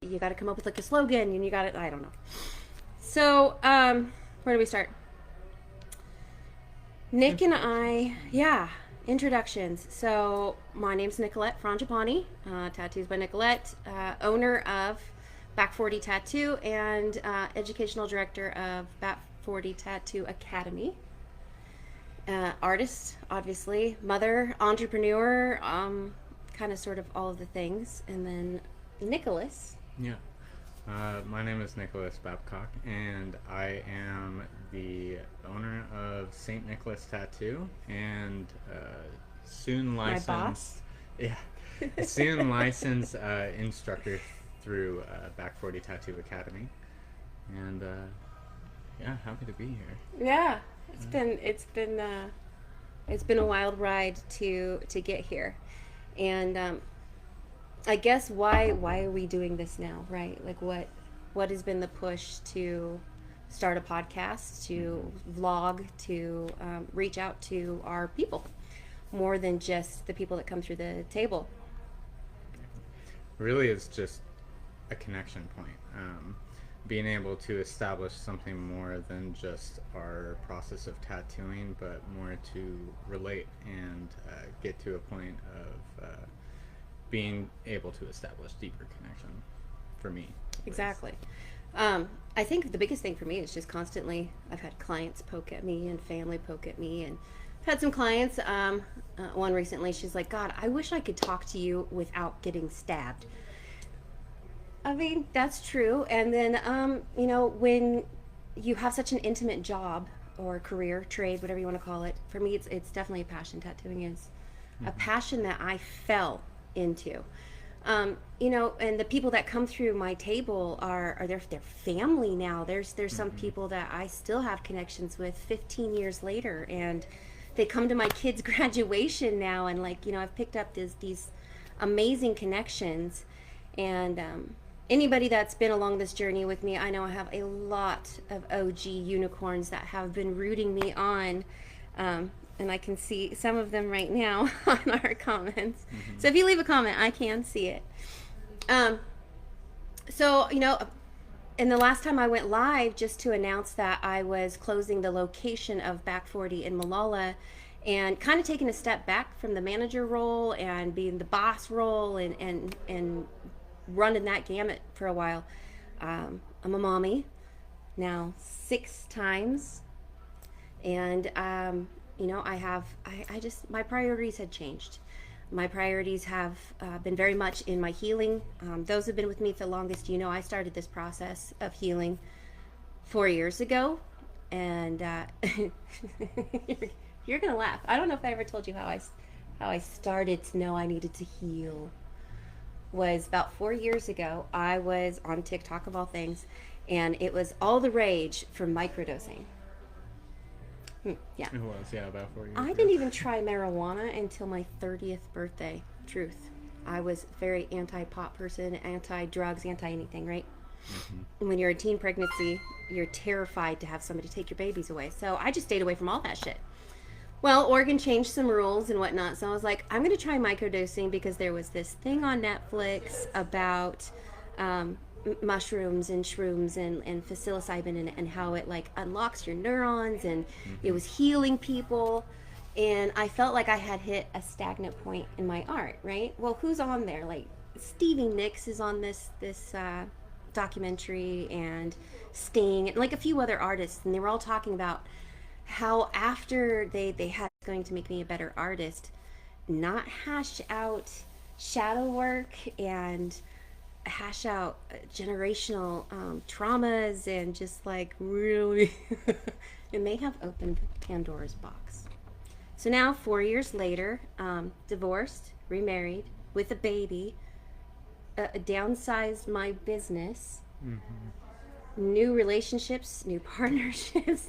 you got to come up with like a slogan, and you got to, I don't know. So, where do we start? Nick and I, yeah, introductions. So, my name's Nicolette Frangipani, Tattoos by Nicolette, owner of Back 40 Tattoo and educational director of Back 40 Tattoo Academy. Artist, obviously, mother, entrepreneur, kind of sort of all of the things. And then Nicholas. Yeah. My name is Nicholas Babcock, and I am the owner of St. Nicholas Tattoo and soon licensed. My boss? Yeah. Soon licensed instructor through Back 40 Tattoo Academy. And yeah, happy to be here. Yeah, it's been a wild ride to get here, and I guess why are we doing this now, right? Like what has been the push to start a podcast, to vlog, to reach out to our people more than just the people that come through the table. Really, it's just a connection point. Being able to establish something more than just our process of tattooing, but more to relate and get to a point of being able to establish deeper connection for me. Exactly. I think the biggest thing for me is just constantly, I've had clients poke at me and family poke at me, and I've had some clients, one recently, she's like, God, I wish I could talk to you without getting stabbed. I mean, that's true. And then, when you have such an intimate job or career, trade, whatever you want to call it, for me, it's definitely a passion. Tattooing is a passion that I fell into. And the people that come through my table are their family now. There's some people that I still have connections with 15 years later, and they come to my kids' graduation now, and I've picked up these amazing connections, and anybody that's been along this journey with me, I know I have a lot of OG unicorns that have been rooting me on. And I can see some of them right now on our comments. So if you leave a comment, I can see it. And the last time I went live, just to announce that I was closing the location of Back 40 in Malala, and kind of taking a step back from the manager role and being the boss role, and running that gamut for a while. I'm a mommy now 6 times, and my priorities had changed. My priorities have been very much in my healing. Those who've been with me for the longest, I started this process of healing 4 years ago, and you're gonna laugh. I don't know if I ever told you how I started to know I needed to heal. Was about 4 years ago. I was on TikTok, of all things, and it was all the rage for microdosing. Yeah. It was, yeah, about 4 years I ago. didn't even try marijuana until my 30th birthday. Truth. I was a very anti-pot person, anti-drugs, anti-anything, right? When you're in teen pregnancy, you're terrified to have somebody take your babies away. So I just stayed away from all that shit. Well, Oregon changed some rules and whatnot, so I was like, I'm going to try microdosing because there was this thing on Netflix about mushrooms and shrooms and psilocybin and how it unlocks your neurons, and it was healing people, and I felt like I had hit a stagnant point in my art, right? Well, who's on there? Like Stevie Nicks is on this documentary, and Sting, and like a few other artists, and they were all talking about how after they had going to make me a better artist, not hash out shadow work and hash out generational traumas, and just really it may have opened Pandora's box. So now 4 years later, divorced, remarried, with a baby, downsized my business, new relationships, new partnerships,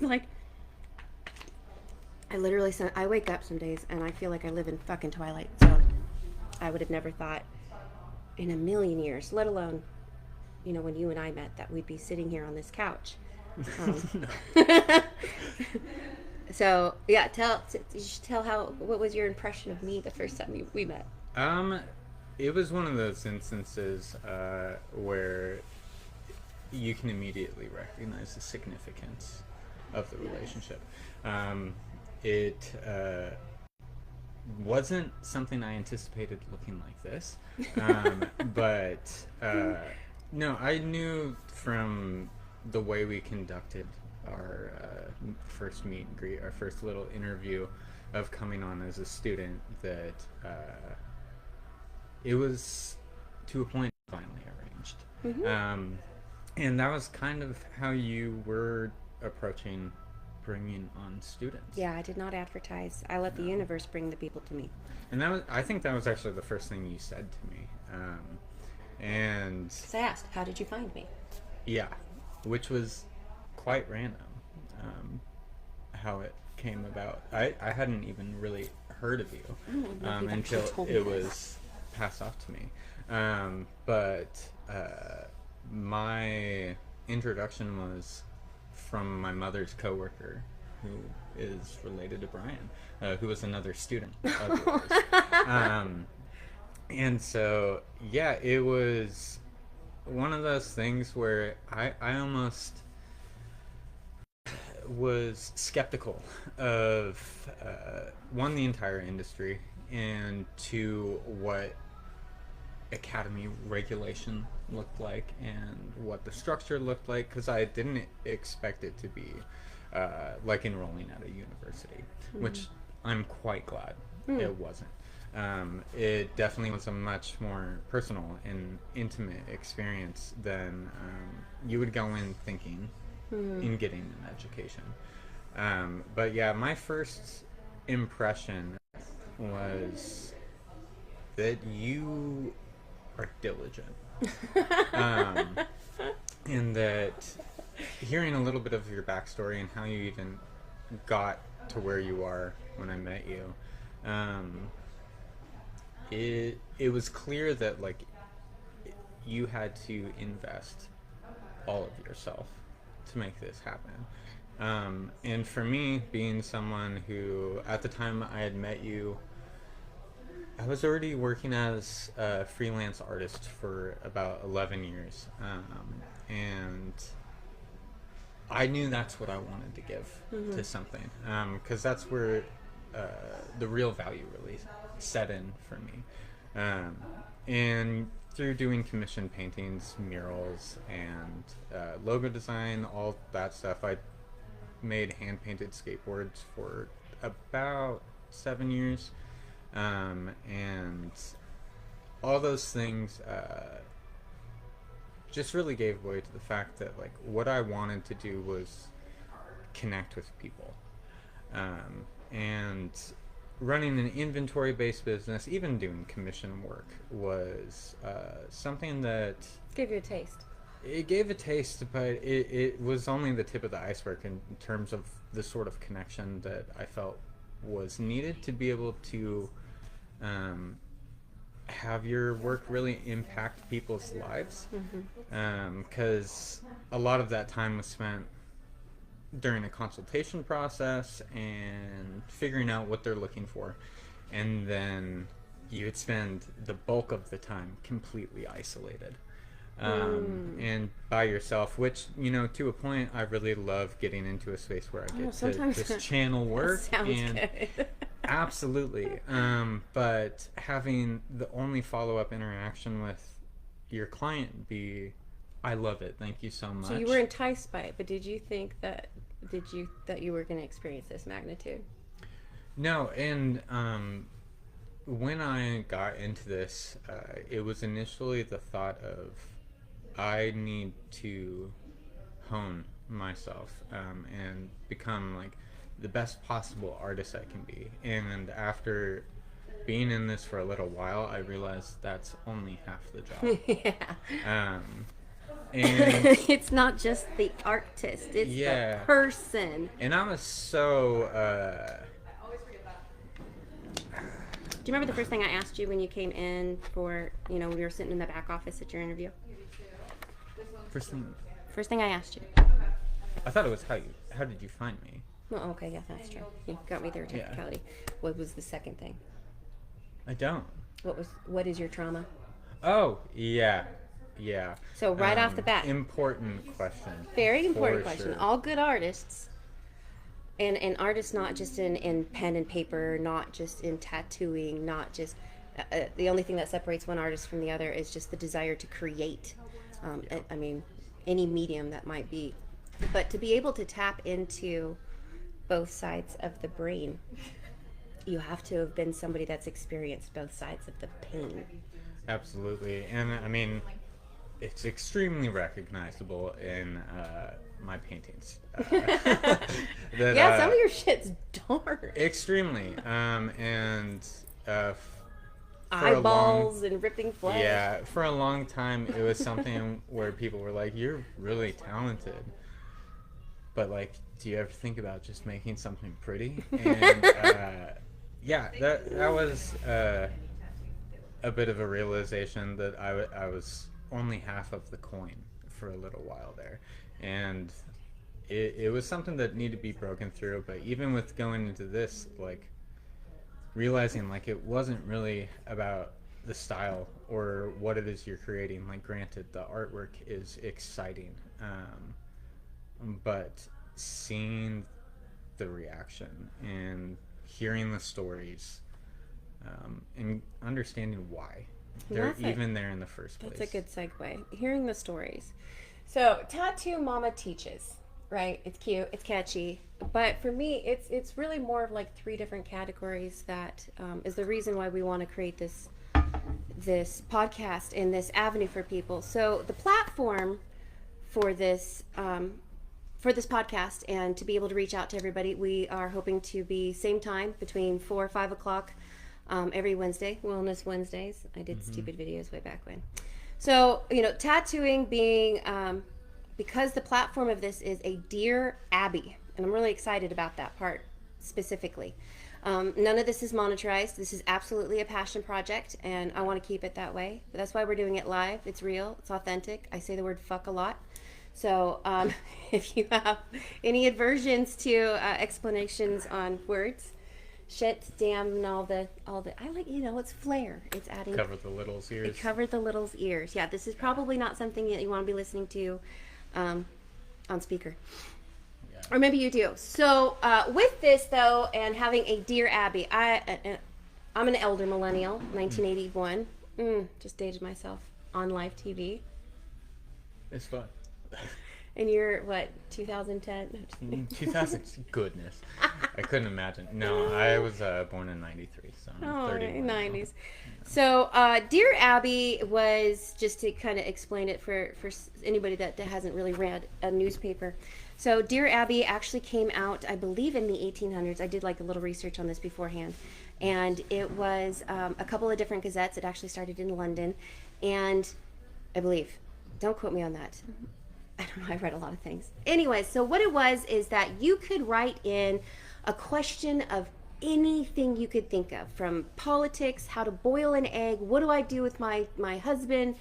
I wake up some days and I feel like I live in fucking Twilight Zone. I would have never thought in a million years, let alone, when you and I met, that we'd be sitting here on this couch. So yeah, you should tell what was your impression of me the first time we met. it was one of those instances where you can immediately recognize the significance of the relationship. It wasn't something I anticipated looking like this, but no, I knew from the way we conducted our first meet and greet, our first little interview of coming on as a student, that it was to a point finally arranged. Mm-hmm. And that was kind of how you were approaching bringing on students. Yeah, I did not advertise. I let the universe bring the people to me. And that was, I think that was actually the first thing you said to me. And So I asked, how did you find me? yeah, which was quite random, how it came about. I hadn't even really heard of you until it was passed off to me. But my introduction was from my mother's coworker, who is related to Brian, who was another student of yours. And so, yeah, it was one of those things where I almost was skeptical of, one, the entire industry, and two, what academy regulation looked like and what the structure looked like, because I didn't expect it to be like enrolling at a university, which I'm quite glad it wasn't. It definitely was a much more personal and intimate experience than you would go in thinking in getting an education. But yeah, my first impression was that you are diligent. And that hearing a little bit of your backstory and how you even got to where you are when I met you, it was clear that like you had to invest all of yourself to make this happen. And for me, being someone who at the time I had met you, I was already working as a freelance artist for about 11 years. And I knew that's what I wanted to give to something, because that's where the real value really set in for me. And through doing commission paintings, murals, and logo design, all that stuff, I made hand-painted skateboards for about 7 years. And all those things just really gave way to the fact that like what I wanted to do was connect with people, and running an inventory-based business, even doing commission work, was something that Gave you a taste. it gave a taste, but it was only the tip of the iceberg in terms of the sort of connection that I felt was needed to be able to have your work really impact people's lives. Because a lot of that time was spent during a consultation process and figuring out what they're looking for, and then you would spend the bulk of the time completely isolated and by yourself, which, you know, to a point I really love getting into a space where I get to just channel work. Sounds and good. absolutely. But having the only follow-up interaction with your client be, I love it, thank you so much. So you were enticed by it, but did you think that you were going to experience this magnitude? No, and when I got into this, it was initially the thought of, I need to hone myself and become like the best possible artist I can be. And after being in this for a little while, I realized that's only half the job. Yeah. And It's not just the artist, it's yeah, the person. and I was so Do you remember the first thing I asked you when you came in for, you know, we were sitting in the back office at your interview? First thing I asked you. I thought it was how did you find me? Well, okay, yeah, that's true. You got me there, technicality. What was the second thing? I don't. What is your trauma? Oh, yeah. Yeah. So right off the bat, Important question. very important For question. sure. All good artists, and artists not just in pen and paper, not just in tattooing, not just the only thing that separates one artist from the other is just the desire to create. I mean, any medium that might be, but to be able to tap into both sides of the brain, you have to have been somebody that's experienced both sides of the pain. Absolutely. And I mean, it's extremely recognizable in my paintings. That, Yeah, some of your shit's dark. extremely. And for Eyeballs and ripping flesh. yeah, for a long time, it was something where people were like, "You're really talented," but like, do you ever think about just making something pretty? And yeah, that was a bit of a realization that I was only half of the coin for a little while there, and it was something that needed to be broken through. But even with going into this, like, realizing like it wasn't really about the style or what it is you're creating. Like, granted, the artwork is exciting, but seeing the reaction and hearing the stories, and understanding why they're even there in the first place. That's a good segue. Hearing the stories. So, Tattoo Mama Teaches, right? It's cute, it's catchy, but for me, it's really more of like three different categories that is the reason why we want to create this podcast and this avenue for people. So, the platform for this podcast and to be able to reach out to everybody, we are hoping to be same time between 4 or 5 o'clock. Every Wednesday, Wellness Wednesdays. I did stupid videos way back when. So, tattooing being, because the platform of this is a Dear Abby, and I'm really excited about that part specifically. None of this is monetized. This is absolutely a passion project, and I want to keep it that way. But that's why we're doing it live. It's real. It's authentic. I say the word fuck a lot. So if you have any aversions to explanations on words, shit, damn, and all the I like, it's flair. It's adding. Cover the little's ears. It covered the little's ears. Yeah, this is probably not something that you want to be listening to on speaker. Yeah. Or maybe you do. So with this though, and having a Dear Abby, I'm an elder millennial, 1981. Just dated myself on live TV. It's fun. And you're what, 2010? 2000. Goodness, I couldn't imagine. No, I was born in '93, so I'm 31. 90s. So, Dear Abby was, just to kind of explain it for anybody that hasn't really read a newspaper. So, Dear Abby actually came out, I believe, in the 1800s. I did like a little research on this beforehand, and it was a couple of different gazettes. It actually started in London, and I believe, don't quote me on that. I don't know, I read a lot of things. Anyway, so what it was is that you could write in a question of anything you could think of, from politics, how to boil an egg, what do I do with my husband,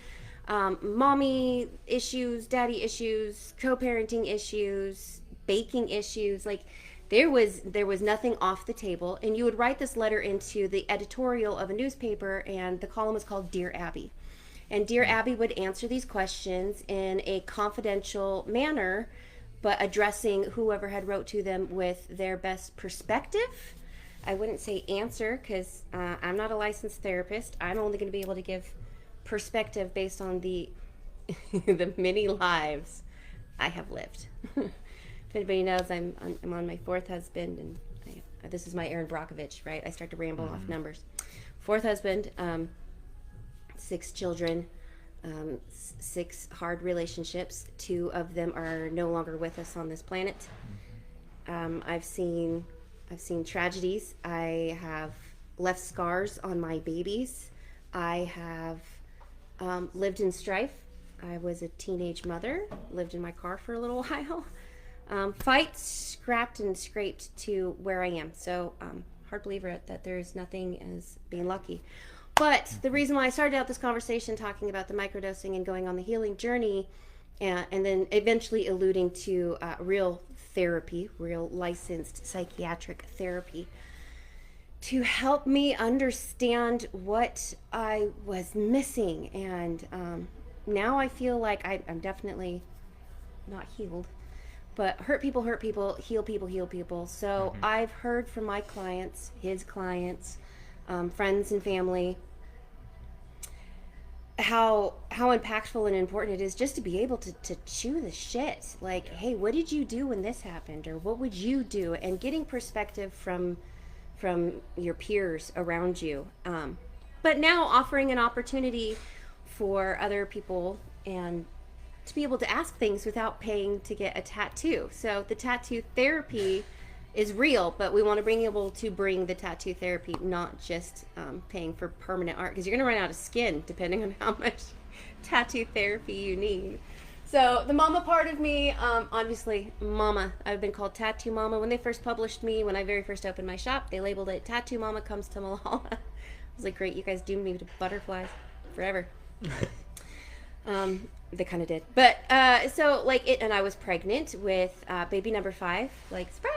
mommy issues, daddy issues, co-parenting issues, baking issues. Like, there was nothing off the table, and you would write this letter into the editorial of a newspaper, and the column was called Dear Abby. And Dear Abby would answer these questions in a confidential manner, but addressing whoever had wrote to them with their best perspective. I wouldn't say answer, because I'm not a licensed therapist. I'm only going to be able to give perspective based on the the many lives I have lived. If anybody knows, I'm on my fourth husband, and this is my Aaron Brockovich, right? I start to ramble off numbers. Fourth husband, 6 children, 6 hard relationships. 2 of them are no longer with us on this planet. I've seen tragedies. I have left scars on my babies. I have lived in strife. I was a teenage mother, lived in my car for a little while. Fight, scrapped and scraped to where I am. So hard believer that there's nothing as being lucky. But the reason why I started out this conversation talking about the microdosing and going on the healing journey, and then eventually alluding to real therapy, real licensed psychiatric therapy, to help me understand what I was missing. And now I feel like I'm definitely not healed, but hurt people, heal people, heal people. So Mm-hmm. I've heard from my clients, his clients, friends and family, how impactful and important it is just to be able to chew the shit. Like, Yeah. hey, what did you do when this happened, or what would you do, and getting perspective from your peers around you. But now offering an opportunity for other people and to be able to ask things without paying to get a tattoo. So the tattoo therapy is real, but we want to bring able to bring the tattoo therapy, not just paying for permanent art, because you're going to run out of skin depending on how much tattoo therapy you need. So the mama part of me, obviously, mama. I've been called Tattoo Mama. When they first published me, when I very first opened my shop, they labeled it Tattoo Mama Comes to Malala. I was like, great, you guys doomed me to butterflies forever. They kind of did. But so like it, and I was pregnant with baby number 5. Like, surprise.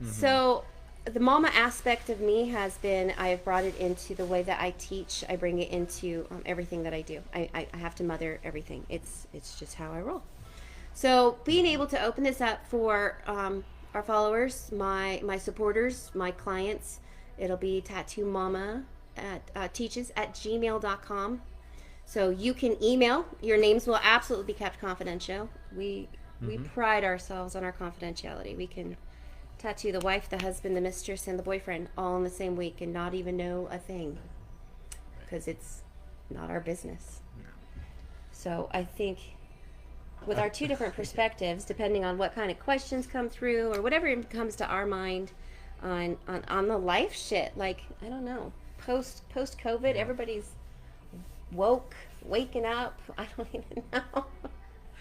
Mm-hmm. So the mama aspect of me has been, I have brought it into the way that I teach. I bring it into everything that I do. I have to mother everything. It's just how I roll. So being able to open this up for our followers, my supporters, my clients, it'll be Tattoo Mama at teaches at gmail.com. So you can email. Your names will absolutely be kept confidential. We pride ourselves on our confidentiality. We can tattoo the wife, the husband, the mistress, and the boyfriend all in the same week and not even know a thing, because it's not our business. No. So I think with our two different perspectives, depending on what kind of questions come through or whatever comes to our mind on the life shit, like, I don't know, post COVID, everybody's waking up. I don't even know.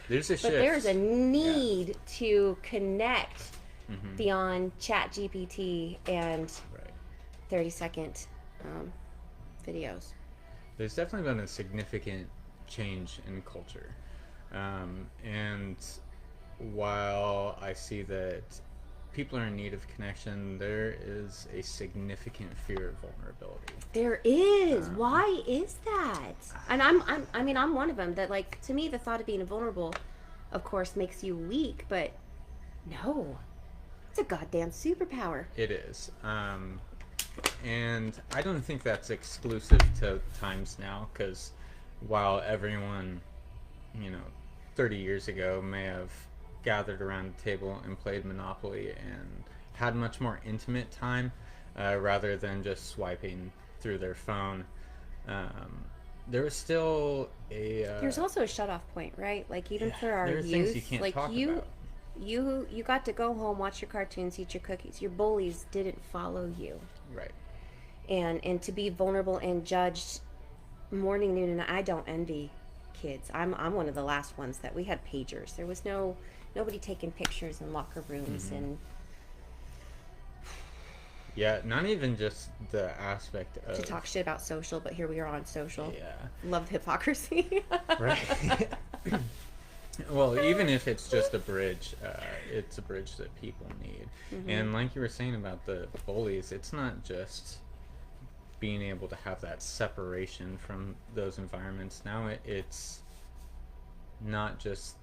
There's a shift. But there's a need to connect Mm-hmm. beyond Chat GPT and Right. 30-second videos. There's definitely been a significant change in culture. And while I see that people are in need of connection, there is a significant fear of vulnerability. There is. Why is that? And I'm one of them that, like, to me, the thought of being vulnerable, of course, makes you weak, but no. It's a goddamn superpower. It is. And I don't think that's exclusive to times now, because while everyone, 30 years ago may have gathered around a table and played Monopoly and had much more intimate time rather than just swiping through their phone, there was still a... There's also a shut-off point, right? Like, even for our there are youth, things you can't like talk you... about. You got to go home, watch your cartoons, eat your cookies. Your bullies didn't follow you. Right. And to be vulnerable and judged morning, noon, and I don't envy kids. I'm one of the last ones that we had pagers. There was nobody taking pictures in locker rooms and Yeah, not even just the aspect of... to talk shit about social, but here we are on social. Yeah. Love the hypocrisy. Right. Well, even if it's just a bridge, it's a bridge that people need. Mm-hmm. And like you were saying about the bullies, it's not just being able to have that separation from those environments. Now it's not just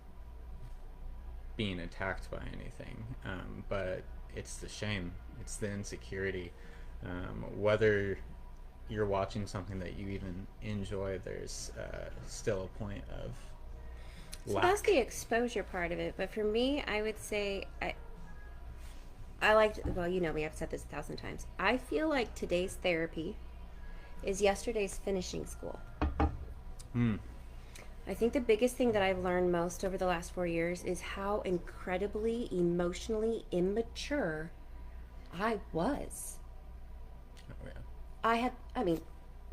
being attacked by anything, but it's the shame, it's the insecurity. Whether you're watching something that you even enjoy, there's still a point of so that's the exposure part of it. But for me, I would say I liked, well, you know me, I've said this 1,000 times. I feel like today's therapy is yesterday's finishing school. I think the biggest thing that I've learned most over the last 4 years is how incredibly emotionally immature I was. Oh, yeah. I mean,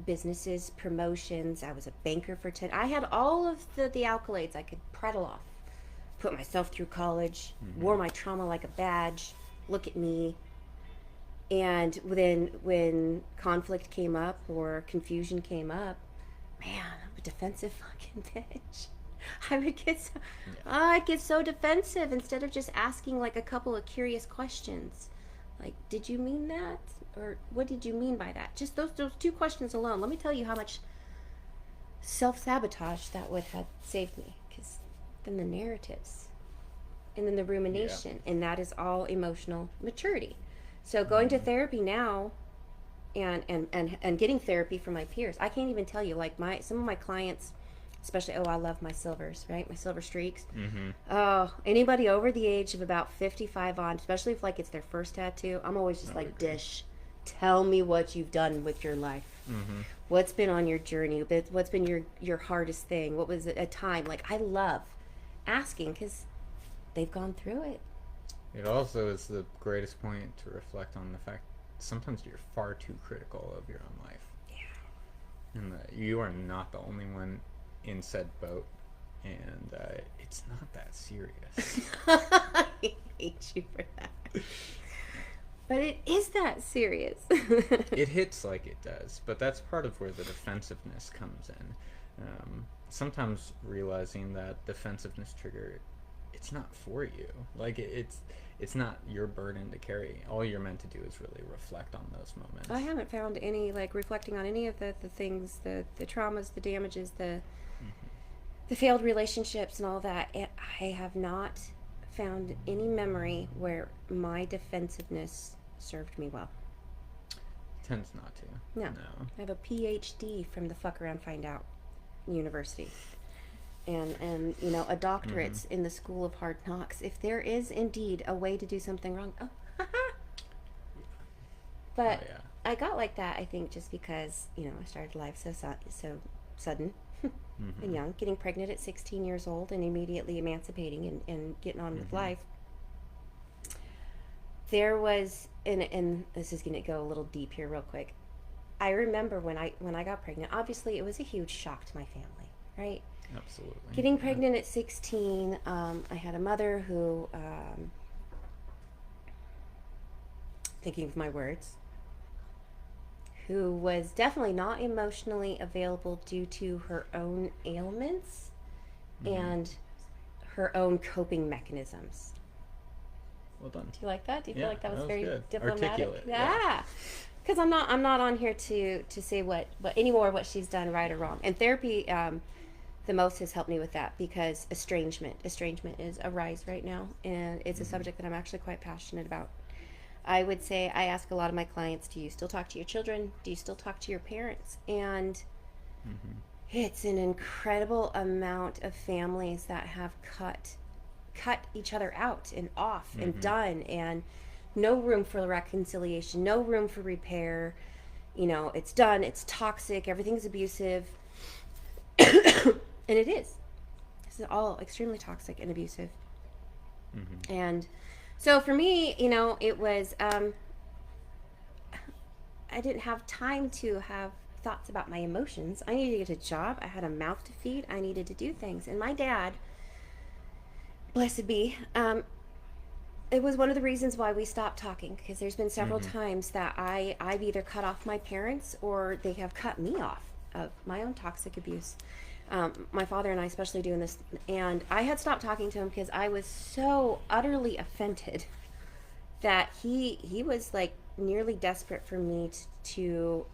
businesses, promotions, I was a banker for 10. I had all of the accolades I could prattle off. Put myself through college, wore my trauma like a badge, look at me. And then when conflict came up or confusion came up, man, I'm a defensive fucking bitch. I'd get so defensive instead of just asking like a couple of curious questions. Like, did you mean that? or what did you mean by that? Just those two questions alone. Let me tell you how much self-sabotage that would have saved me, because then the narratives and then the rumination, and that is all emotional maturity. So going to therapy now, and getting therapy from my peers, I can't even tell you, like, some of my clients, especially, I love my silvers, right? My silver streaks. Oh, anybody over the age of about 55 on, especially if, like, it's their first tattoo, I'm always just like, Dish, tell me what you've done with your life. What's been on your journey? What's been your hardest thing? What was it, a time? Like, I love asking, because they've gone through it. It also is the greatest point to reflect on the fact sometimes you're far too critical of your own life. Yeah. And that you are not the only one in said boat, and it's not that serious. I hate you for that. But it is that serious. It hits like it does, but that's part of where the defensiveness comes in. Sometimes realizing that defensiveness trigger, it's not for you. Like, it's not your burden to carry. All you're meant to do is really reflect on those moments. I haven't found any, like, reflecting on any of the things, the traumas, the damages, the failed relationships and all that. I have not found any memory where my defensiveness served me well. Tends not to. No. I have a PhD from the Fuck Around Find Out University. And you know, a doctorate in the School of Hard Knocks. If there is indeed a way to do something wrong, but I got like that, I think, just because, you know, I started life so sudden and young, getting pregnant at 16 years old and immediately emancipating and getting on with life. There was, and this is going to go a little deep here real quick. I remember when I got pregnant, obviously it was a huge shock to my family, right? Absolutely. Getting pregnant at 16, I had a mother who, thinking of my words, who was definitely not emotionally available due to her own ailments and her own coping mechanisms. Well done. Do you like that? Do you feel like that was very good. diplomatic? Articulate. Yeah. Because I'm not on here to say what anymore what she's done right or wrong. And therapy, the most has helped me with that, because estrangement is a rise right now, and it's a subject that I'm actually quite passionate about. I would say, I ask a lot of my clients, do you still talk to your children? Do you still talk to your parents? And it's an incredible amount of families that have cut each other out and off and done, and no room for reconciliation, no room for repair. You know, it's done, it's toxic, everything's abusive. And it is. This is all extremely toxic and abusive. And so for me, you know, it was, I didn't have time to have thoughts about my emotions. I needed to get a job. I had a mouth to feed. I needed to do things. And my dad, blessed be, it was one of the reasons why we stopped talking, because there's been several times that I've either cut off my parents or they have cut me off of my own toxic abuse. My father and I especially doing this, and I had stopped talking to him because I was so utterly offended that he was like nearly desperate for me to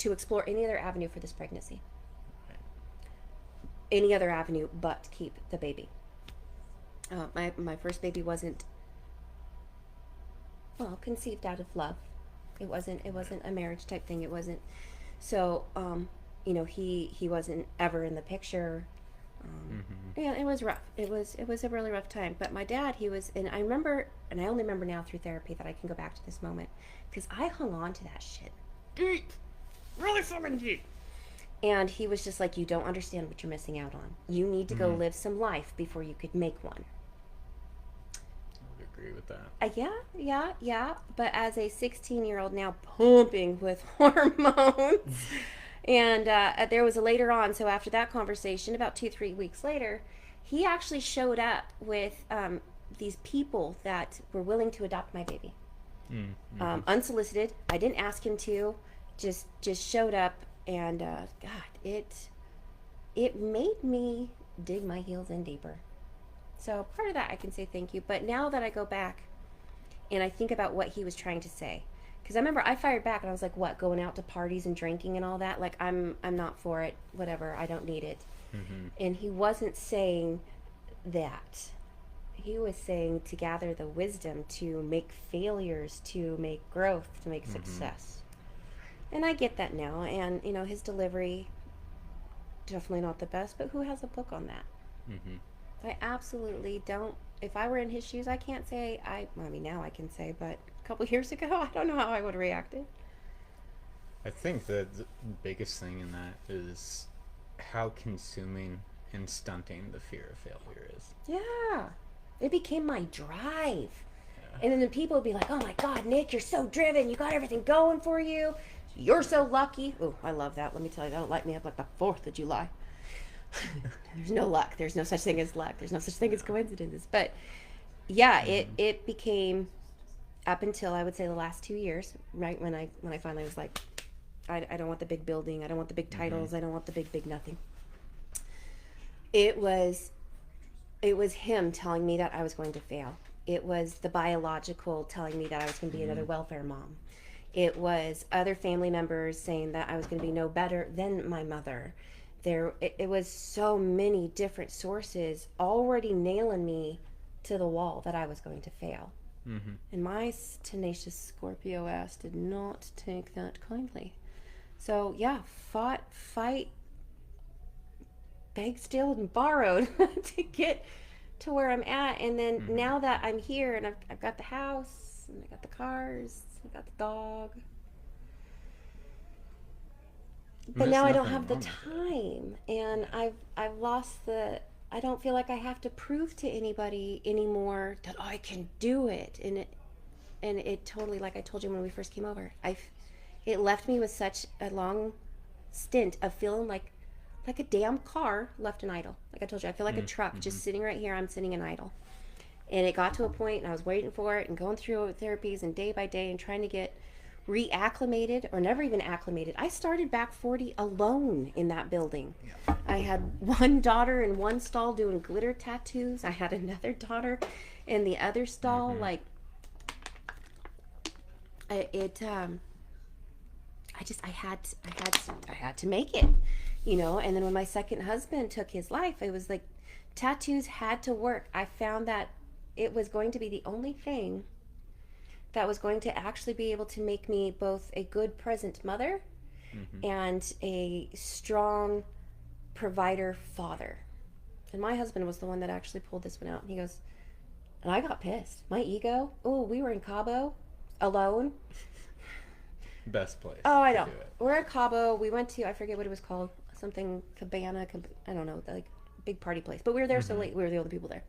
explore any other avenue for this pregnancy. Any other avenue but keep the baby. My first baby wasn't, well, conceived out of love. It wasn't a marriage type thing. It wasn't. So, you know, he wasn't ever in the picture. Yeah, it was rough. It was a really rough time. But my dad, he was, and I remember, and I only remember now through therapy that I can go back to this moment, because I hung on to that shit deep, really fucking deep. And he was just like, you don't understand what you're missing out on. You need to go live some life before you could make one. I would agree with that. Yeah. But as a 16-year-old now pumping with hormones, and there was a later on, so after that conversation, about 2-3 weeks later, he actually showed up with these people that were willing to adopt my baby. Unsolicited. I didn't ask him to. Just showed up, and God, it made me dig my heels in deeper. So part of that I can say thank you. But now that I go back and I think about what he was trying to say, Because I remember I fired back and I was like, what, going out to parties and drinking and all that? Like, I'm not for it. Whatever. I don't need it. Mm-hmm. And he wasn't saying that. He was saying to gather the wisdom to make failures, to make growth, to make success. And I get that now. And, you know, his delivery, definitely not the best, but who has a book on that? Mm-hmm. I absolutely don't. If I were in his shoes, I can't say, I mean, now I can say, but a couple years ago, I don't know how I would have reacted. I think the biggest thing in that is how consuming and stunting the fear of failure is. Yeah. It became my drive. Yeah. And then the people would be like, oh my God, Nick, you're so driven. You got everything going for you. You're so lucky. Oh, I love that. Let me tell you, that'll light me up like the 4th of July. There's no luck. There's no such thing as luck. There's no such thing as coincidences. But yeah, it became, up until I would say the last 2 years, right when I finally was like, I don't want the big building. I don't want the big titles. I don't want the big nothing. It was him telling me that I was going to fail. It was the biological telling me that I was going to be another welfare mom. It was other family members saying that I was going to be no better than my mother. It was so many different sources already nailing me to the wall that I was going to fail. Mm-hmm. And my tenacious Scorpio ass did not take that kindly. So yeah, fight, begged, steal, and borrowed to get to where I'm at. And then now that I'm here and I've got the house and I got the cars, I got the dog. But now I don't have the time, and I've lost the. I don't feel like I have to prove to anybody anymore that I can do it, and it totally, like I told you when we first came over, it left me with such a long stint of feeling like a damn car left in idle. Like I told you, I feel like a truck just sitting right here. I'm sitting in idle, and it got to a point, and I was waiting for it and going through therapies and day by day and trying to get reacclimated, or never even acclimated. I started back 40 alone in that building. Yeah. I had one daughter in one stall doing glitter tattoos. I had another daughter in the other stall. Like I had to make it, you know. And then when my second husband took his life, it was like tattoos had to work. I found that it was going to be the only thing that was going to actually be able to make me both a good present mother and a strong provider father. And my husband was the one that actually pulled this one out. And he goes, and I got pissed. My ego, we were in Cabo alone. Best place. Oh, I know. We're at Cabo. We went to, I forget what it was called, something Cabana, I don't know, like big party place. But we were there so late, we were the only people there.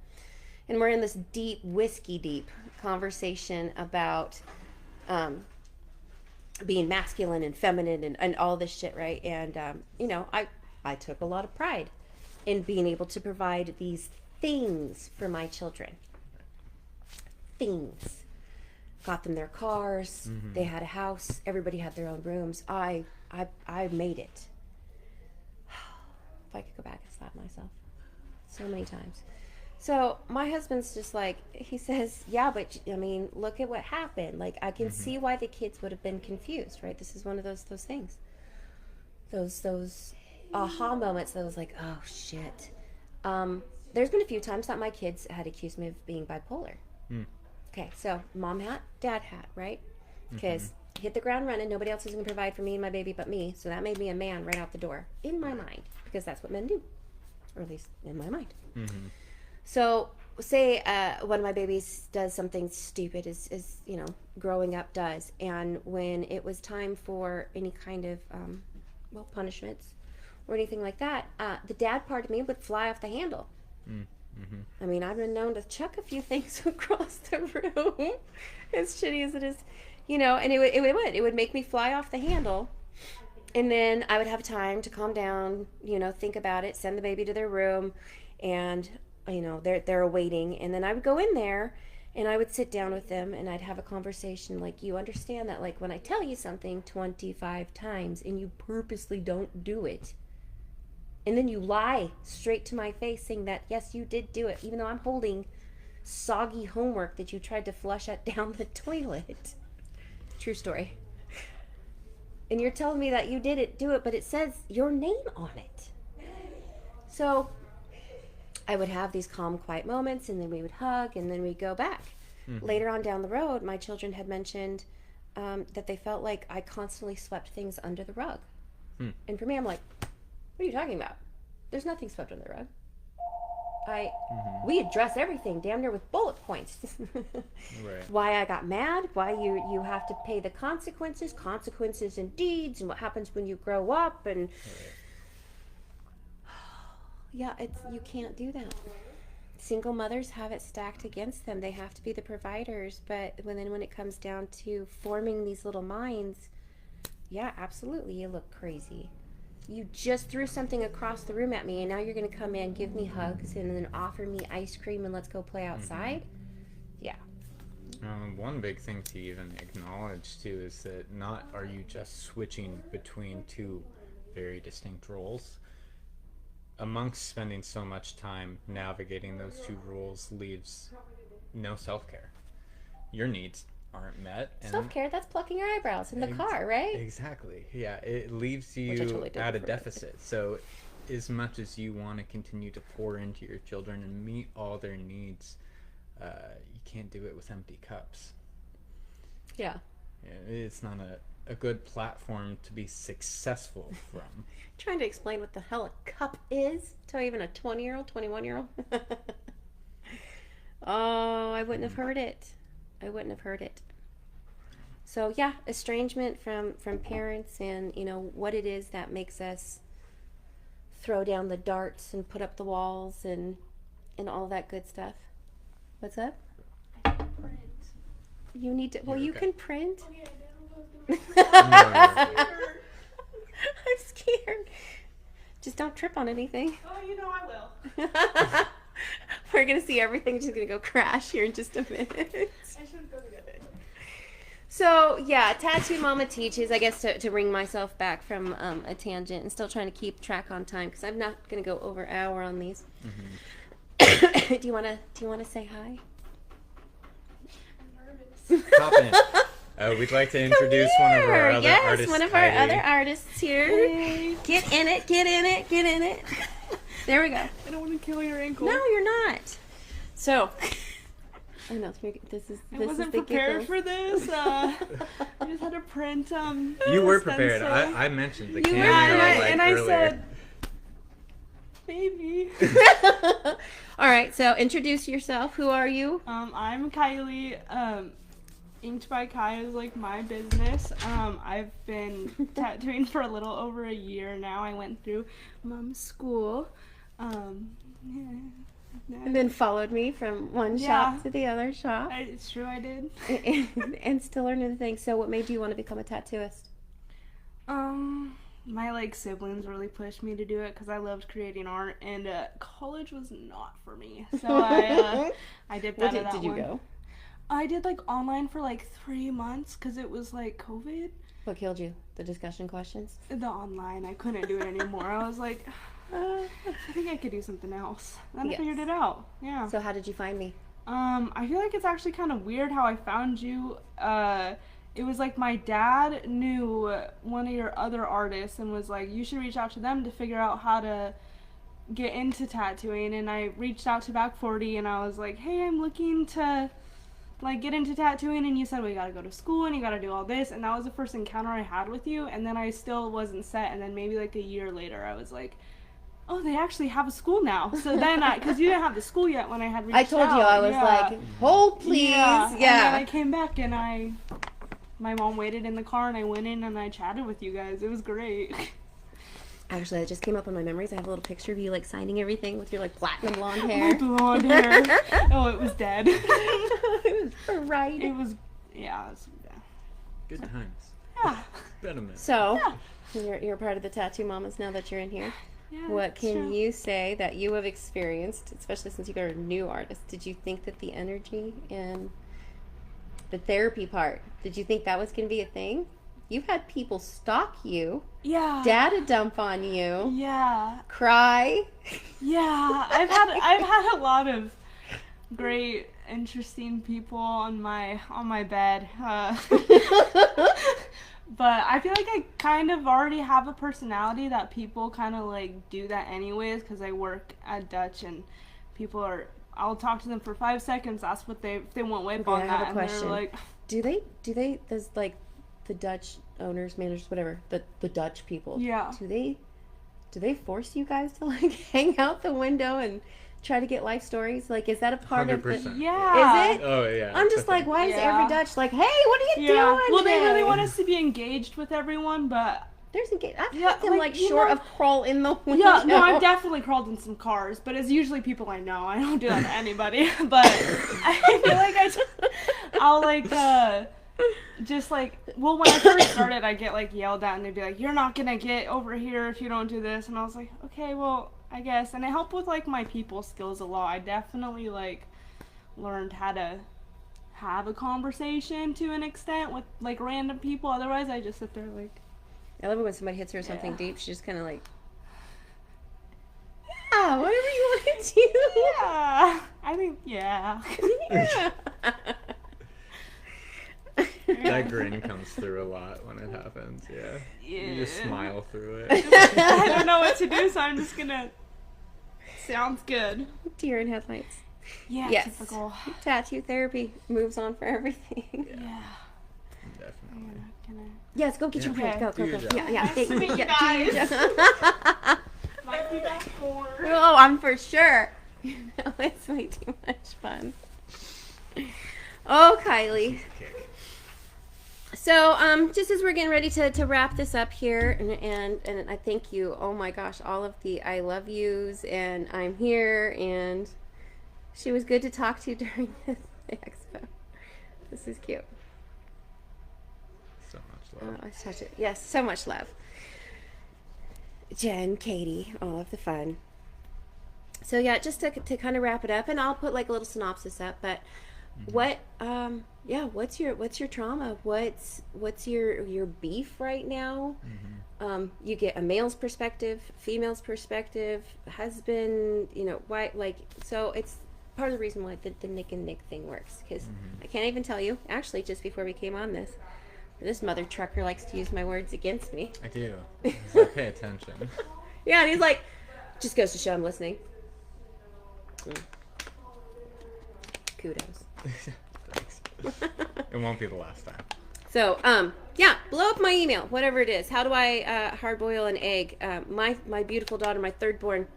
And we're in this deep, whiskey-deep conversation about being masculine and feminine and all this shit, right? And, you know, I took a lot of pride in being able to provide these things for my children. Things. Got them their cars. They had a house. Everybody had their own rooms. I made it. If I could go back and slap myself. So many times. So my husband's just like, he says, yeah, but I mean, look at what happened. Like, I can see why the kids would have been confused, right? This is one of those things. Those aha moments that was like, oh shit. There's been a few times that my kids had accused me of being bipolar. Okay, so mom hat, dad hat, right? Because hit the ground running, nobody else is going to provide for me and my baby but me. So that made me a man right out the door, in my mind, because that's what men do, or at least in my mind. So say one of my babies does something stupid, as you know, growing up does, and when it was time for any kind of punishments or anything like that, the dad part of me would fly off the handle. I mean, I've been known to chuck a few things across the room, as shitty as it is, you know, and it would make me fly off the handle. And then I would have time to calm down, you know, think about it, send the baby to their room, and you know, they're awaiting. And then I would go in there and I would sit down with them and I'd have a conversation like, you understand that, like, when I tell you something 25 times and you purposely don't do it, and then you lie straight to my face saying that, yes, you did do it, even though I'm holding soggy homework that you tried to flush it down the toilet. True story. And you're telling me that you didn't do it, but it says your name on it. So I would have these calm, quiet moments, and then we would hug, and then we'd go back. Later on down the road, my children had mentioned that they felt like I constantly swept things under the rug. And for me, I'm like, what are you talking about? There's nothing swept under the rug. We address everything damn near with bullet points. Right. Why I got mad, why you have to pay the consequences and deeds, and what happens when you grow up, and yeah, you can't do that. Single mothers have it stacked against them. They have to be the providers, but when it comes down to forming these little minds, yeah, absolutely, you look crazy. You just threw something across the room at me, and now you're going to come in, give me hugs, and then offer me ice cream and let's go play outside? Yeah. One big thing to even acknowledge, too, is that not are you just switching between two very distinct roles. Amongst spending so much time navigating those two roles leaves no self-care. Your needs aren't met. And Self-care, that's plucking your eyebrows in the car, right? Exactly. Yeah, it leaves you totally did at a before. deficit. So as much as you want to continue to pour into your children and meet all their needs, you can't do it with empty cups. Yeah. It's not a good platform to be successful from. Trying to explain what the hell a cup is to even a 20-year-old, 21-year-old. Oh, I wouldn't have heard it. So yeah, estrangement from parents, and what it is that makes us throw down the darts and put up the walls and all that good stuff. What's up? I can print. You need to. Well, You're you okay. can print. Okay, I know. I'm scared. Just don't trip on anything. Oh, I will. We're gonna see everything just gonna go crash here in just a minute. I should go get it. So yeah, Tattoo Mama Teaches. I guess to bring myself back from a tangent and still trying to keep track on time because I'm not gonna go over an hour on these. Do you wanna say hi? I'm nervous. Pop in. We'd like to introduce one of our other artists. One of our other artists here. Hey. Get in it. There we go. I don't want to kill your ankle. No, you're not. So, I know this is. I This wasn't is the prepared giggles. for this. I just had to print. You were a prepared. stencil. I mentioned the You cameo were, and I earlier. said, maybe. All right. So, introduce yourself. Who are you? I'm Kylie. Inked by Kai is like my business. I've been tattooing for a little over a year now. I went through mom's school. And then followed me from one shop to the other shop, It's true, I did. and still learning the things. So, what made you want to become a tattooist? My siblings really pushed me to do it because I loved creating art, and college was not for me. So I dipped out of that Did you one. go? I did online for 3 months because it was COVID. What killed you? The discussion questions? The online, I couldn't do it anymore. I was like, I think I could do something else. Then I figured it out. Yeah. So, how did you find me? I feel like it's actually kind of weird how I found you. It was my dad knew one of your other artists and was like, you should reach out to them to figure out how to get into tattooing. And I reached out to Back 40 and I was like, hey, I'm looking to get into tattooing, and you said, well, you gotta go to school and you gotta do all this, and that was the first encounter I had with you, and then I still wasn't set, and then maybe a year later I was like, oh, they actually have a school now. So then because you didn't have the school yet when I had reached out. I told you, I was like, hold please. Yeah. And then I came back and my mom waited in the car and I went in and I chatted with you guys. It was great. Actually, it just came up on my memories. I have a little picture of you signing everything with your platinum blonde hair. Blonde hair. Oh, it was dead. It was right. It was, yeah. Good times. Yeah. Been a minute. So, you're part of the Tattoo Mamas now that you're in here. Yeah, What it's can true. you say that you have experienced, especially since you got a new artist? Did you think that the energy and the therapy part, did you think that was going to be a thing? You've had people stalk you, Yeah. data dump on you, Yeah. cry. Yeah. I've had a lot of great, interesting people on my bed. But I feel like I kind of already have a personality that people kind of like do that anyways, because I work at Dutch and people are. I'll talk to them for 5 seconds, ask what if they want whip on I that, have a and question. they're like, Do they does like the Dutch owners, managers, whatever, the Dutch people? yeah. Do they force you guys to like hang out the window and try to get life stories? Like, is that a part of the? 100%. Yeah. Is it? Oh yeah. I'm it's just a like, thing. why is Yeah. every Dutch like, hey, what are you Yeah. doing? Well, they today?" really want us to be engaged with everyone, but There's I've Yeah, had them like, like you short know- of crawl in the window. yeah, no, I've definitely crawled in some cars, but it's usually people I know. I don't do that to anybody. But I feel like I'll like just like, well, when I first started, I get like yelled at, and they'd be like, "You're not gonna get over here if you don't do this," and I was like, "Okay, well, I guess." And it helped with like my people skills a lot. I definitely like learned how to have a conversation to an extent with like random people. Otherwise, I just sit there like. I love it when somebody hits her with something Yeah. deep. She's just kind of like, yeah, whatever you want to do. Yeah, I think yeah. Yeah. That grin comes through a lot when it happens. Yeah. You just Yeah. smile through it. I don't know what to do, so I'm just gonna. Sounds good. Deer in headlights. Yeah, Yes. typical. Tattoo therapy moves on for everything. Yeah. Definitely. Gonna... Yes, go get your Okay. friends. Go, Do go, your go. job. Yeah, yeah. Nice to meet you yeah, do your guys. job. Might be back for. Oh, I'm for sure. No, it's way too much fun. Oh, Kylie. Kick. So, just as we're getting ready to wrap this up here, and I thank you. Oh my gosh, all of the I love yous, and I'm here, and she was good to talk to during the expo. This is cute. So much love. Let's touch it. Yes, so much love. Jen, Katie, all of the fun. So yeah, just to kind of wrap it up, and I'll put like a little synopsis up. But what, what's your trauma? What's your beef right now? You get a male's perspective, female's perspective, husband, why, like, so it's part of the reason why the Nick and Nick thing works, because I can't even tell you, actually, just before we came on this mother trucker likes to use my words against me. I do. 'Cause I pay attention. Yeah, and he's like, just goes to show I'm listening. Kudos. Thanks. It won't be the last time. So, blow up my email, whatever it is. How do I hard boil an egg? My beautiful daughter, my third born,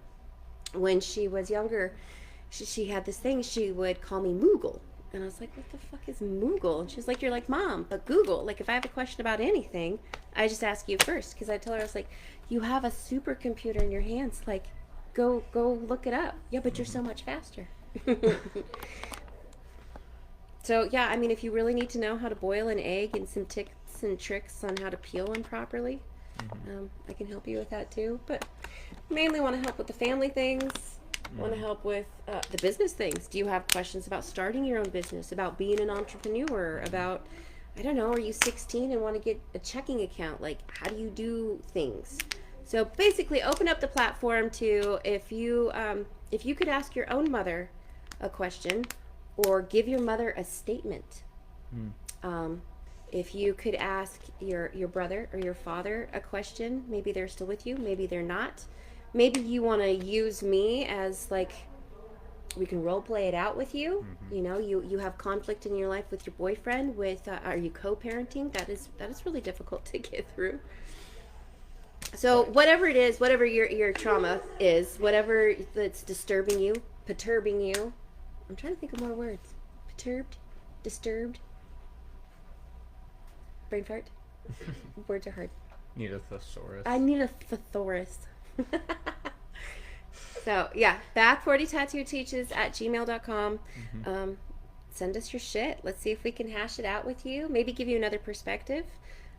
when she was younger, she had this thing. She would call me Moogle. And I was like, what the fuck is Moogle? And she was like, you're like, Mom, but Google. Like, if I have a question about anything, I just ask you first. Because I told her, I was like, you have a supercomputer in your hands. Like, go look it up. Yeah, but you're so much faster. So, yeah, I mean, if you really need to know how to boil an egg and some tips and tricks on how to peel one properly, I can help you with that too. But mainly want to help with the family things. Want to help with the business things. Do you have questions about starting your own business, about being an entrepreneur, about, I don't know, are you 16 and want to get a checking account? Like, how do you do things? So basically open up the platform to, if you could ask your own mother a question or give your mother a statement. If you could ask your brother or your father a question, maybe they're still with you, maybe they're not. Maybe you want to use me as, like, we can role play it out with you. You know, you have conflict in your life with your boyfriend. With are you co-parenting? That is really difficult to get through. So whatever it is, whatever your trauma is, whatever that's disturbing you, perturbing you. I'm trying to think of more words. Perturbed, disturbed. Brain fart. Words are hard. Need a thesaurus. I need a thesaurus. So yeah, back40tattooteaches@gmail.com. Send us your shit. Let's see if we can hash it out with you. Maybe give you another perspective.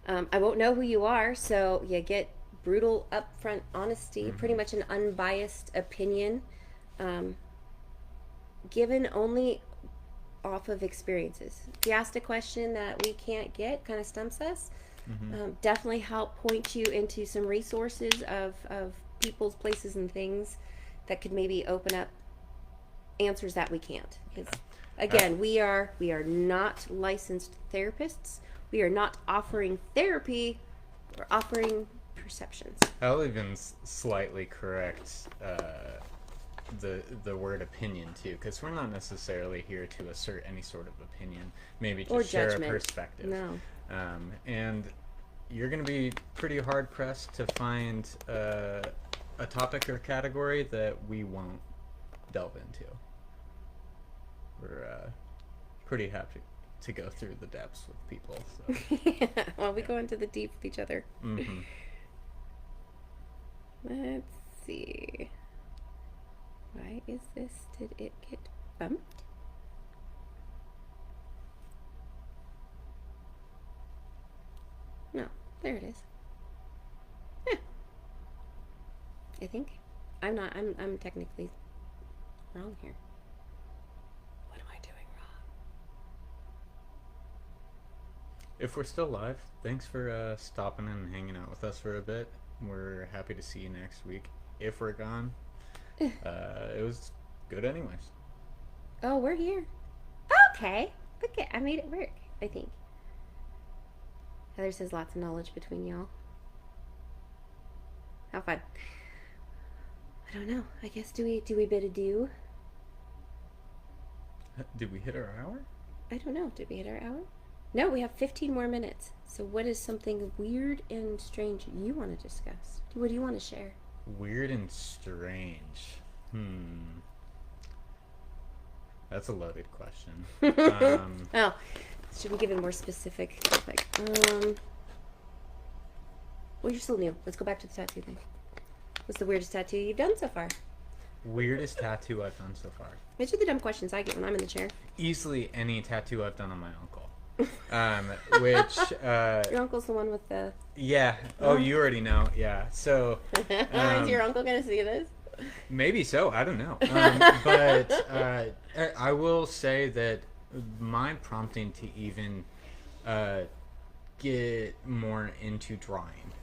I won't know who you are, so you get brutal, upfront honesty, pretty much an unbiased opinion, given only off of experiences. If you asked a question that we can't get, kind of stumps us, definitely help point you into some resources of people's places and things that could maybe open up answers that we can't. Because again, we are not licensed therapists. We are not offering therapy. We're offering perceptions. I'll even slightly correct the word opinion too, because we're not necessarily here to assert any sort of opinion. Maybe just Or share judgment. a perspective. No. And you're going to be pretty hard pressed to find a topic or category that we won't delve into. We're pretty happy to go through the depths with people. So. Yeah. Well, we go into the deep with each other. Mm-hmm. Let's see. Why is this? Did it get bumped? No, there it is. Yeah. I think I'm technically wrong here. What am I doing wrong? If we're still live, thanks for stopping in and hanging out with us for a bit. We're happy to see you next week. If we're gone, it was good anyways. Oh, we're here. Okay. Okay, I made it work, I think. Heather says lots of knowledge between y'all. How fun. I don't know. I guess do we bid adieu? Did we hit our hour? I don't know. Did we hit our hour? No, we have 15 more minutes. So what is something weird and strange you want to discuss? What do you want to share? Weird and strange. That's a loaded question. Oh, should we give it more specific? Like, well, you're still new. Let's go back to the tattoo thing. What's the weirdest tattoo you've done so far? Weirdest tattoo I've done so far. These are the dumb questions I get when I'm in the chair. Easily any tattoo I've done on my uncle. Which Your uncle's the one with the... yeah. Oh, you already know. Yeah. So Is your uncle gonna see this? maybe so. I don't know. But I will say that my prompting to even get more into drawing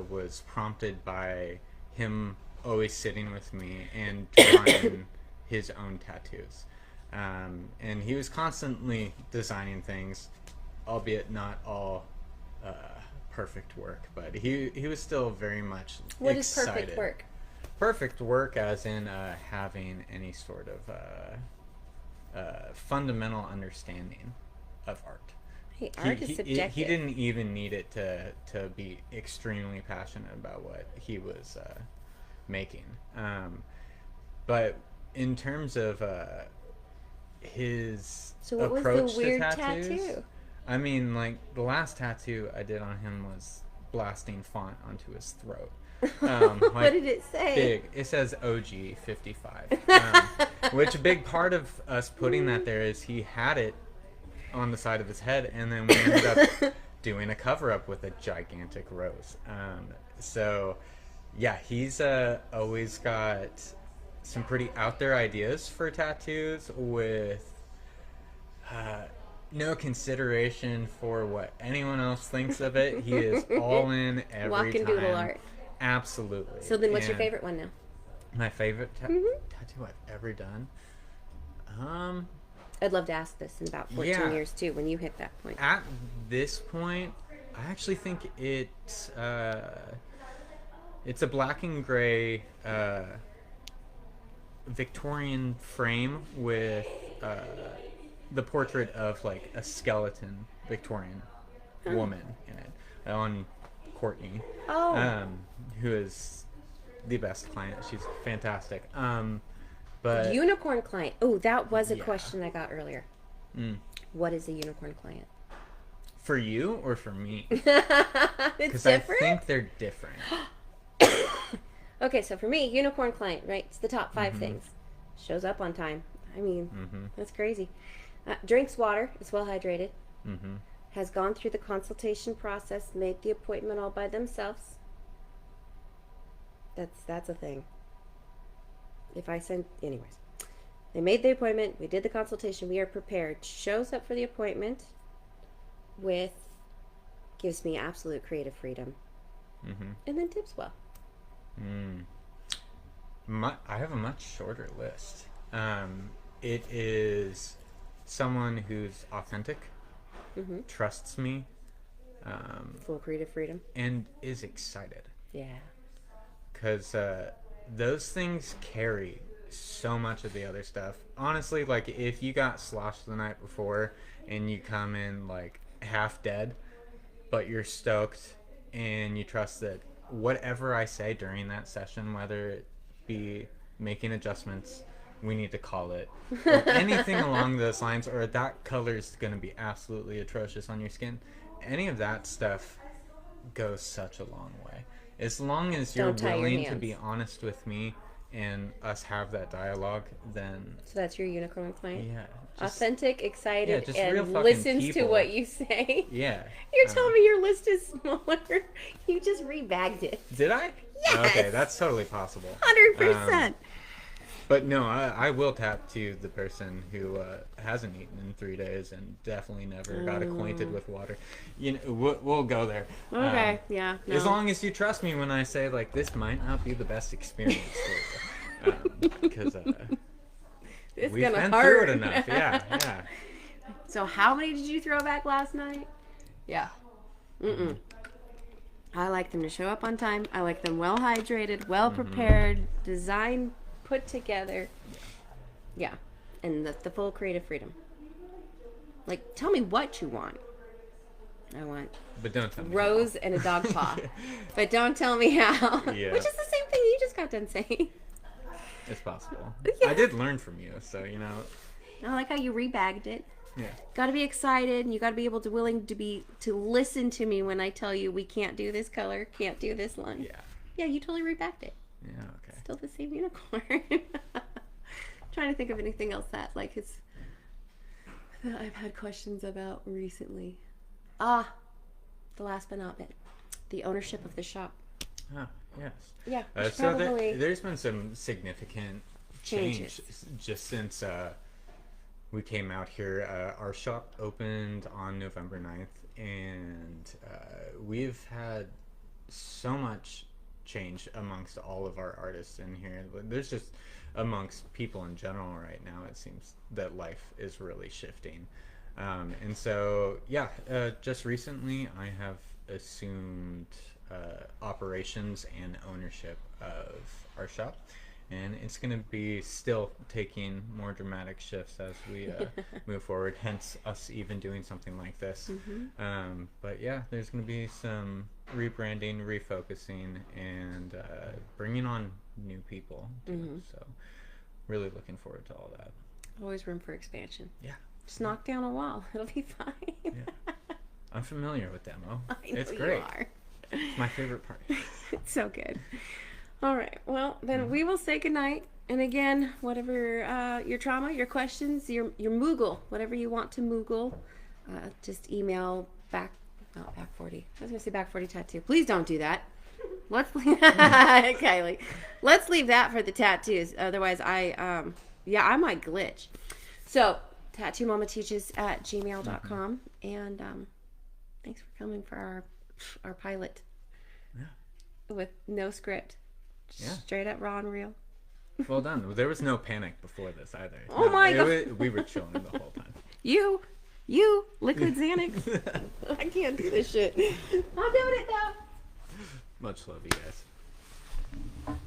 was prompted by him always sitting with me and drawing his own tattoos. And he was constantly designing things, albeit not all perfect work, but he was still very much What excited. is perfect work? Perfect work as in having any sort of fundamental understanding of art. Hey, art is subjective. He didn't even need it to be extremely passionate about what he was making. But in terms of his So what was approach the weird to tattoos, tattoo? I mean, like, the last tattoo I did on him was blasting font onto his throat. What did it say? Big. It says OG 55. Which a big part of us putting that there is he had it on the side of his head, and then we ended up doing a cover-up with a gigantic rose. So, yeah, he's always got some pretty out there ideas for tattoos with no consideration for what anyone else thinks of it. He is all in every Walk and time. doodle art. Absolutely. So then what's your And favorite one now? my favorite tattoo I've ever done? I'd love to ask this in about 14 Yeah. years too, when you hit that point. At this point, I actually think it's a black and gray Victorian frame with the portrait of like a skeleton Victorian woman in it on Courtney, Oh. who is the best client. She's fantastic. But Unicorn client. Oh, that was a Yeah. question I got earlier. What is a unicorn client? for you or for me? It's Because I different? think they're different. Okay, so for me, unicorn client, right? It's the top 5 things. Shows up on time. I mean, that's crazy. Drinks water. Is well hydrated. Has gone through the consultation process. Made the appointment all by themselves. That's a thing. If I send, anyways, they made the appointment. We did the consultation. We are prepared. Shows up for the appointment. Gives me absolute creative freedom. And then tips well. I have a much shorter list. It is someone who's authentic, trusts me, Full creative freedom. and is excited. Yeah. Because those things carry so much of the other stuff. Honestly, like, if you got sloshed the night before and you come in, like, half dead, but you're stoked and you trust that whatever I say during that session, whether it be making adjustments, we need to call it, or anything along those lines, or that color is going to be absolutely atrocious on your skin, any of that stuff goes such a long way. As long as you're Don't tie your willing to hands. be honest with me and us have that dialogue, then So that's your unicorn client? yeah, just, Authentic, excited, just real and fucking listens to people. what you say. yeah. You're telling me your list is smaller. You just rebagged it. Did I? Yes! Okay, that's totally possible. 100%. But no, I will tattoo the person who hasn't eaten in 3 days and definitely never got acquainted with water. You know, we'll go there. Okay, yeah. No. As long as you trust me when I say, like, this might not be the best experience for you. Because It's we've gonna been hurt. through it enough. Yeah. So how many did you throw back last night? Yeah. I like them to show up on time. I like them well hydrated, well prepared, designed, put together. Yeah. And the full creative freedom. Like, tell me what you want. I want But don't tell me. rose and a dog paw. But don't tell me how. Yeah. Which is the same thing you just got done saying. It's possible. Yeah. I did learn from you, so, you know. I like how you rebagged it. Yeah. Got to be excited, and you got to be able to to listen to me when I tell you we can't do this color, can't do this line. Yeah. Yeah, you totally rebagged it. Yeah, okay. Still the same unicorn. Trying to think of anything else that that I've had questions about recently. The last but not least, the ownership of the shop. Oh, yes. Yeah, So probably there's been some significant change Changes. just since we came out here. Our shop opened on November 9th, and we've had so much change amongst all of our artists in here. There's just amongst people in general right now, it seems that life is really shifting. And so, yeah, just recently I have assumed operations and ownership of our shop, and it's going to be still taking more dramatic shifts as we move forward, hence us even doing something like this. But yeah, there's going to be some rebranding, refocusing, and bringing on new people too. So really looking forward to all that. always room for expansion. Yeah. Just knock down a wall. It'll be fine. Yeah. I'm familiar with demo. I know It's you great. are. It's my favorite part. It's so good. All right. Well, then we will say goodnight. And again, whatever your trauma, your questions, your Moogle, whatever you want to Moogle, just email back 40. I was going to say back 40 tattoo. Please don't do that. Let's leave Kylie. Let's leave that for the tattoos. Otherwise, I might glitch. So, TattooMamaTeaches at gmail.com. And thanks for coming for our pilot. Yeah. With no script. Yeah. Straight up raw and real. Well done. There was no panic before this either. Oh my God. We were chilling the whole time. You, liquid Xanax. I can't do this shit. I'm doing it now. Much love, you guys.